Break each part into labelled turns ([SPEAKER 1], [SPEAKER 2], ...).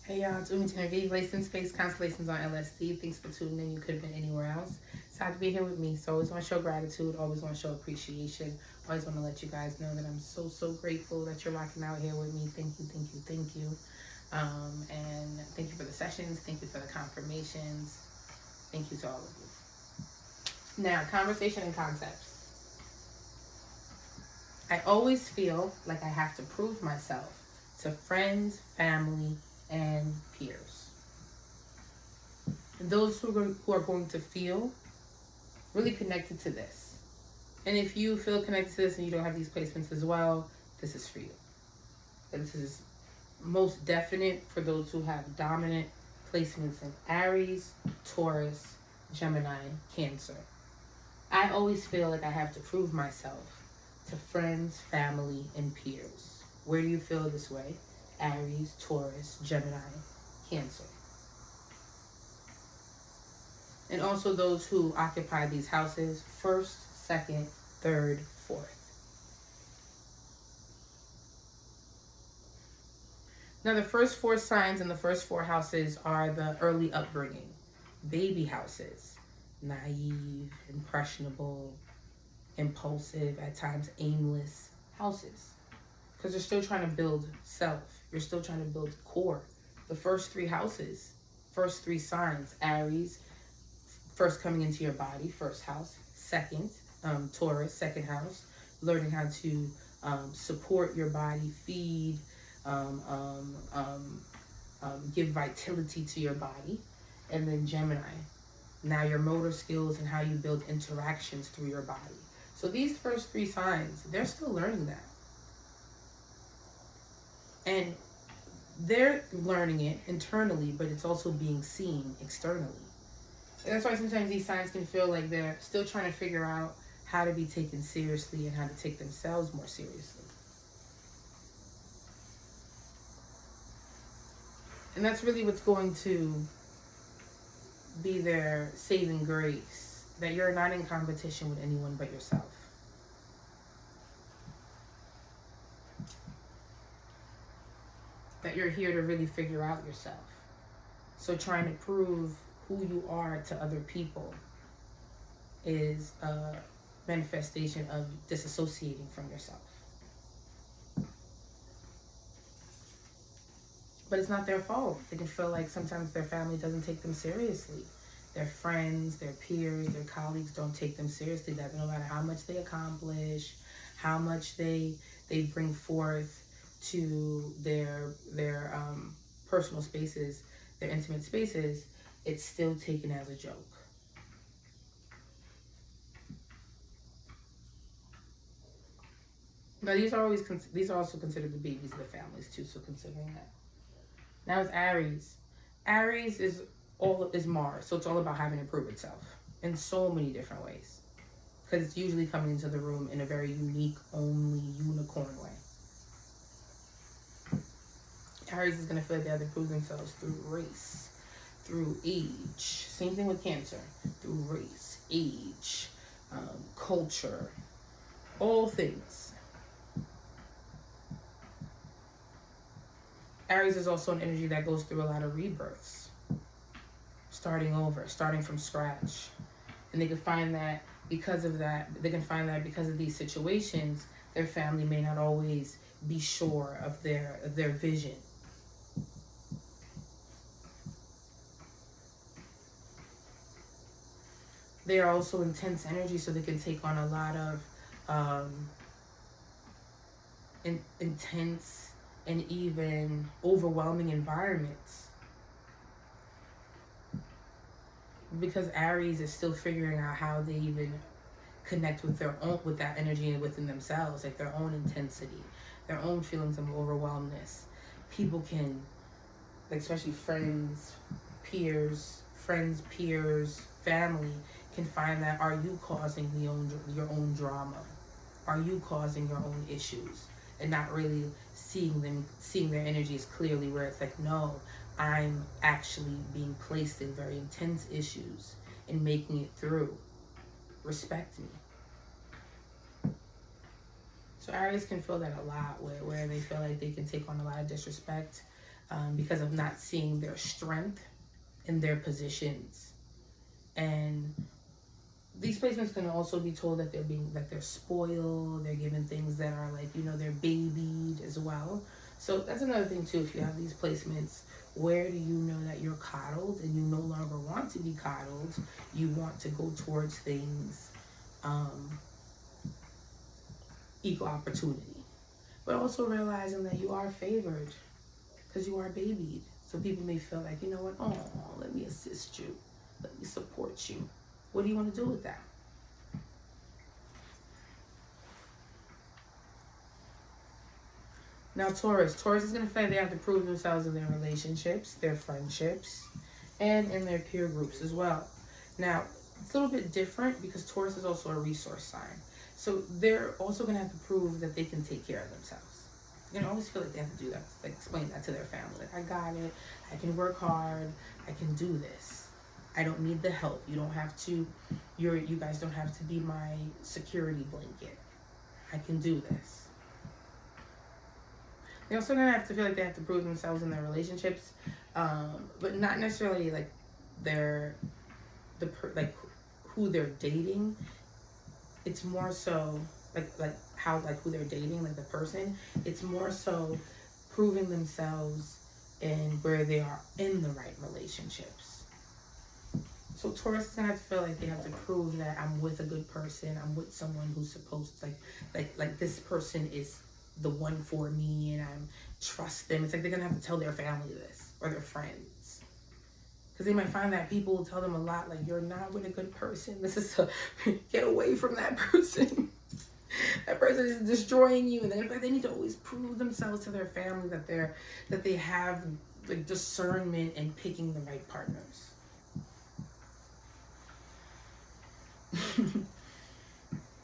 [SPEAKER 1] Hey y'all, it's Umi Genevieve, Licensed Space Constellations on LSD. Thanks for tuning in. You could have been anywhere else. Sad to be here with me. So always want to show gratitude, always want to show appreciation. Always want to let you guys know that I'm so grateful that you're rocking out here with me. Thank you. And thank you for the sessions. Thank you for the confirmations. Thank you to all of you. Now, conversation and concepts. I always feel like I have to prove myself to friends, family, and peers. Those who are going to feel really connected to this. And if you feel connected to this and you don't have these placements as well, this is for you. This is most definite for those who have dominant placements in Aries, Taurus, Gemini, Cancer. I always feel like I have to prove myself to friends, family, and peers. Where do you feel this way? Aries, Taurus, Gemini, Cancer. And also those who occupy these houses, 1st, 2nd, 3rd, 4th. Now the first 4 signs in the first 4 houses are the early upbringing. Baby houses, naive, impressionable, impulsive, at times aimless houses. Because you're still trying to build self. You're still trying to build core. The first 3 houses, first 3 signs, Aries, first coming into your body, 1st house. 2nd, Taurus, 2nd house, learning how to support your body, feed, give vitality to your body. And then Gemini, now your motor skills and how you build interactions through your body. So these first 3 signs, they're still learning that. And they're learning it internally, but it's also being seen externally. And that's why sometimes these signs can feel like they're still trying to figure out how to be taken seriously and how to take themselves more seriously. And that's really what's going to be their saving grace, that you're not in competition with anyone but yourself. That you're here to really figure out yourself. So trying to prove who you are to other people is a manifestation of disassociating from yourself. But it's not their fault. They can feel like sometimes their family doesn't take them seriously. Their friends, their peers, their colleagues don't take them seriously. That no matter how much they accomplish, how much they bring forth to their personal spaces, their intimate spaces, it's still taken as a joke. Now these are also considered the babies of the families too. So considering that. Now it's Aries. Aries is Mars, so it's all about having to prove itself in so many different ways, because it's usually coming into the room in a very unique, only unicorn way. Aries is going to feel like they have to prove themselves through race, through age. Same thing with Cancer. Through race, age, culture, all things. Aries is also an energy that goes through a lot of rebirths. Starting over, starting from scratch. And they can find that because of these situations, their family may not always be sure of their vision. They are also intense energy, so they can take on a lot of intense and even overwhelming environments. Because Aries is still figuring out how they even connect with that energy within themselves, like their own intensity, their own feelings of overwhelmness. People can, like especially friends, peers, family, can find that, are you causing your own drama? Are you causing your own issues? And not really seeing their energies clearly, where it's like, no, I'm actually being placed in very intense issues and making it through. Respect me. So Aries can feel that a lot, where they feel like they can take on a lot of disrespect, because of not seeing their strength in their positions. And these placements can also be told that they're spoiled, they're given things that are like, they're babied as well. So that's another thing too. If you have these placements, where do you know that you're coddled and you no longer want to be coddled? You want to go towards things, equal opportunity. But also realizing that you are favored because you are babied. So people may feel like, oh, let me assist you. Let me support you. What do you want to do with that? Now, Taurus is going to feel like they have to prove themselves in their relationships, their friendships, and in their peer groups as well. Now, it's a little bit different because Taurus is also a resource sign. So they're also going to have to prove that they can take care of themselves. They're going to always feel like they have to do that, like explain that to their family. Like, I got it. I can work hard. I can do this. I don't need the help. You don't have to, you guys don't have to be my security blanket. I can do this. They're also gonna have to feel like they have to prove themselves in their relationships, but not necessarily like who they're dating. It's more so like who they're dating, like the person. It's more so proving themselves and where they are in the right relationships. So Taurus is gonna have to feel like they have to prove that I'm with a good person. I'm with someone who's supposed to, like this person is the one for me, and I trust them. It's like they're gonna have to tell their family this or their friends, because they might find that people will tell them a lot, like, you're not with a good person. This is to get away from that person. That person is destroying you, and then they need to always prove themselves to their family that they have like discernment in picking the right partners.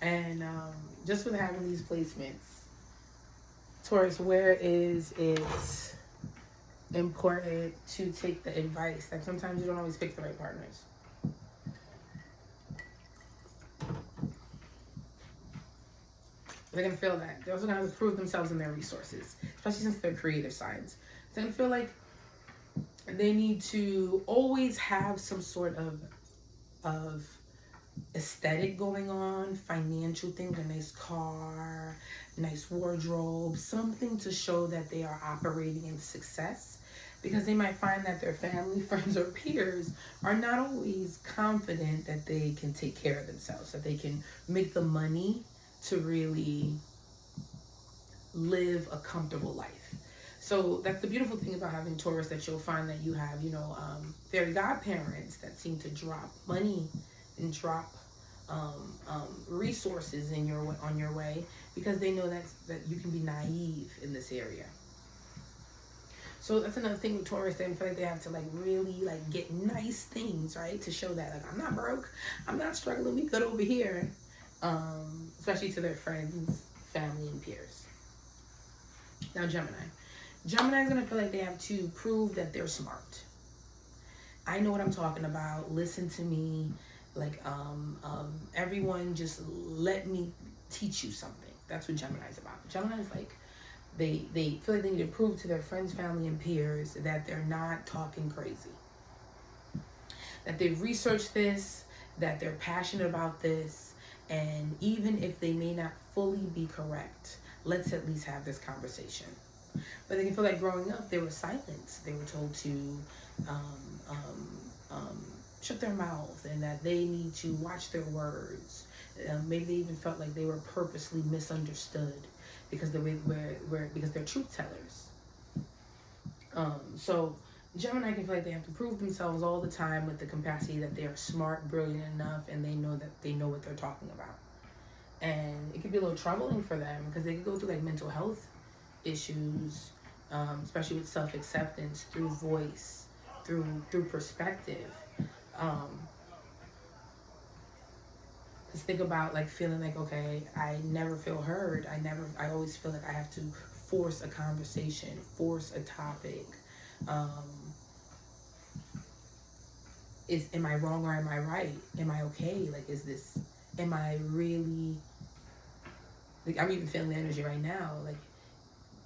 [SPEAKER 1] And just with having these placements, Taurus, where is it important to take the advice? Like, sometimes you don't always pick the right partners. They're going to feel that. They're also going to prove themselves in their resources, especially since they're creative signs. They're going to feel like they need to always have some sort of aesthetic going on, financial things, a nice car, nice wardrobe, something to show that they are operating in success, because they might find that their family, friends, or peers are not always confident that they can take care of themselves, that they can make the money to really live a comfortable life. So that's the beautiful thing about having Taurus, that you'll find that you have, fairy godparents that seem to drop money and drop resources on your way, because they know that you can be naive in this area. So that's another thing with Taurus. They feel like they have to really get nice things, right, to show that I'm not broke, I'm not struggling, we good over here, especially to their friends, family, and peers. Now, Gemini is gonna feel like they have to prove that they're smart. I know what I'm talking about. Listen to me. Everyone just let me teach you something. That's what Gemini's about. Gemini's they feel like they need to prove to their friends, family, and peers that they're not talking crazy, that they've researched this, that they're passionate about this, and even if they may not fully be correct, let's at least have this conversation. But they can feel like growing up, they were silenced. They were told to shut their mouth, and that they need to watch their words. Maybe they even felt like they were purposely misunderstood because because they're truth tellers. So Gemini can feel like they have to prove themselves all the time with the capacity that they are smart, brilliant enough, and they know what they're talking about. And it could be a little troubling for them, because they could go through mental health issues, especially with self-acceptance, through voice, through perspective. Just think about feeling okay, I never feel heard. I always feel like I have to force a conversation, force a topic. Am I wrong or am I right? Am I okay? Am I really, I'm even feeling the energy right now.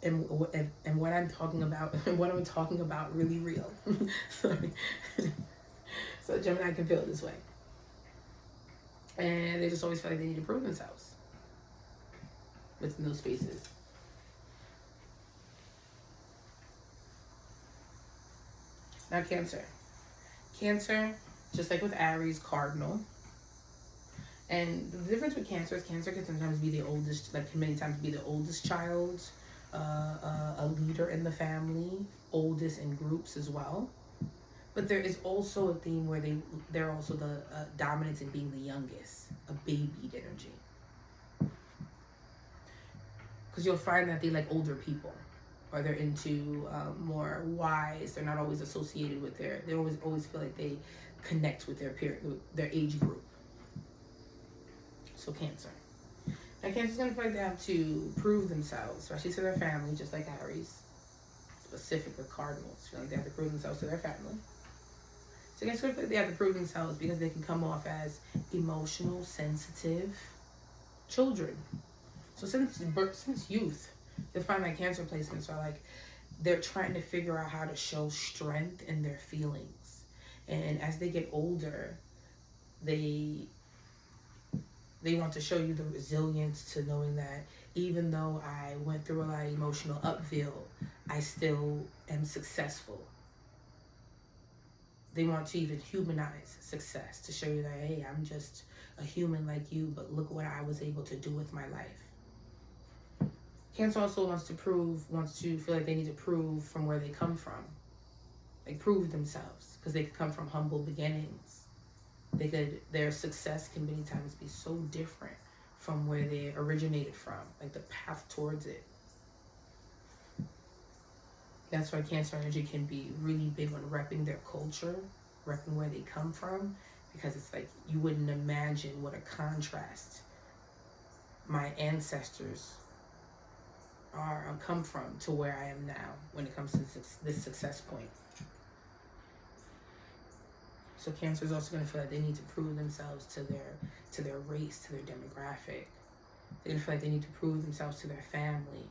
[SPEAKER 1] and what I'm talking about, what I'm talking about really real. Sorry. So Gemini can feel this way. And they just always feel like they need to prove themselves within those spaces. Now Cancer. Cancer, just like with Aries, cardinal. And the difference with Cancer is Cancer can sometimes be the oldest, like can many times be the oldest child, a leader in the family, oldest in groups as well. But there is also a theme where they're also the dominance in being the youngest, a babied energy. Because you'll find that they like older people, or they're into more wise. They're not always associated with they always feel like they connect with their age group. So Cancer. Now Cancer's gonna feel like they have to prove themselves, especially to their family, just like Aries. Specific with cardinals, feel like they have to prove themselves to their family. So Cancer feel like they have to prove themselves because they can come off as emotional, sensitive children. So since youth, you'll find that Cancer placements are like they're trying to figure out how to show strength in their feelings. And as they get older, they want to show you the resilience to knowing that even though I went through a lot of emotional upheaval, I still am successful. They want to even humanize success to show you that, hey, I'm just a human like you, but look what I was able to do with my life. Cancer also wants to feel like they need to prove from where they come from. Like prove themselves, because they could come from humble beginnings. Their success can many times be so different from where they originated from, like the path towards it. That's why Cancer energy can be really big on repping their culture, repping where they come from, because it's like you wouldn't imagine what a contrast my ancestors come from to where I am now when it comes to this success point. So Cancer is also going to feel like they need to prove themselves to their race, to their demographic. They're going to feel like they need to prove themselves to their family.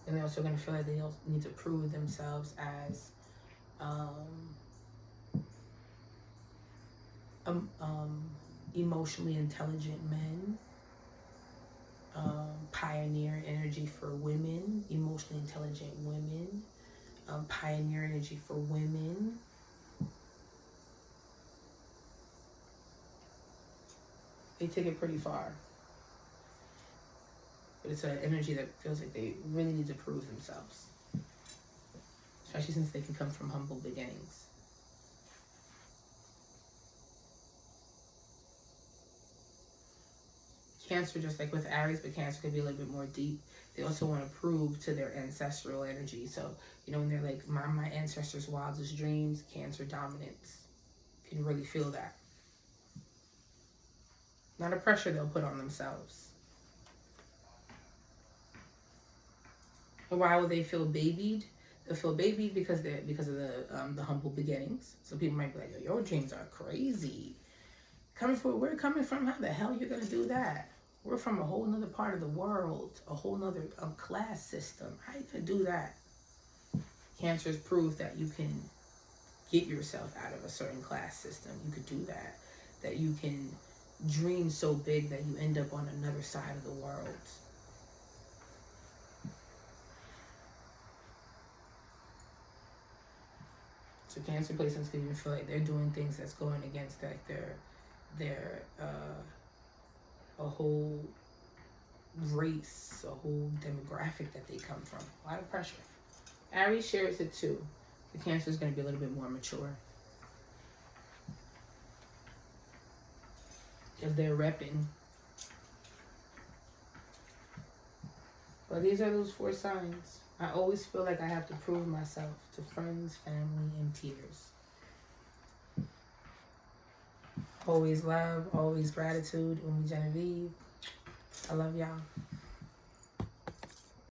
[SPEAKER 1] And they're also going to feel like they need to prove themselves as emotionally intelligent men. Pioneer energy for women, emotionally intelligent women. Pioneer energy for women. They take it pretty far. But it's an energy that feels like they really need to prove themselves. Especially since they can come from humble beginnings. Cancer, just like with Aries, but Cancer could be a little bit more deep. They also want to prove to their ancestral energy. So, when they're like, my ancestors' wildest dreams, Cancer dominance. You can really feel that. Not a pressure they'll put on themselves. And why will they feel babied? They'll feel babied because of the humble beginnings. So people might be like, yo, your dreams are crazy. We're coming from, how the hell you're gonna do that? We're from a whole nother part of the world, a whole nother class system. How you gonna do that? Cancer's proof that you can get yourself out of a certain class system. You could do that. That you can dream so big that you end up on another side of the world. So Cancer placements can even feel like they're doing things that's going against like their a whole race, a whole demographic that they come from. A lot of pressure. Aries shares it too. The Cancer is going to be a little bit more mature. Because they're repping. But these are those 4 signs. I always feel like I have to prove myself to friends, family, and peers. Always love, always gratitude. Umi Genevieve. I love y'all.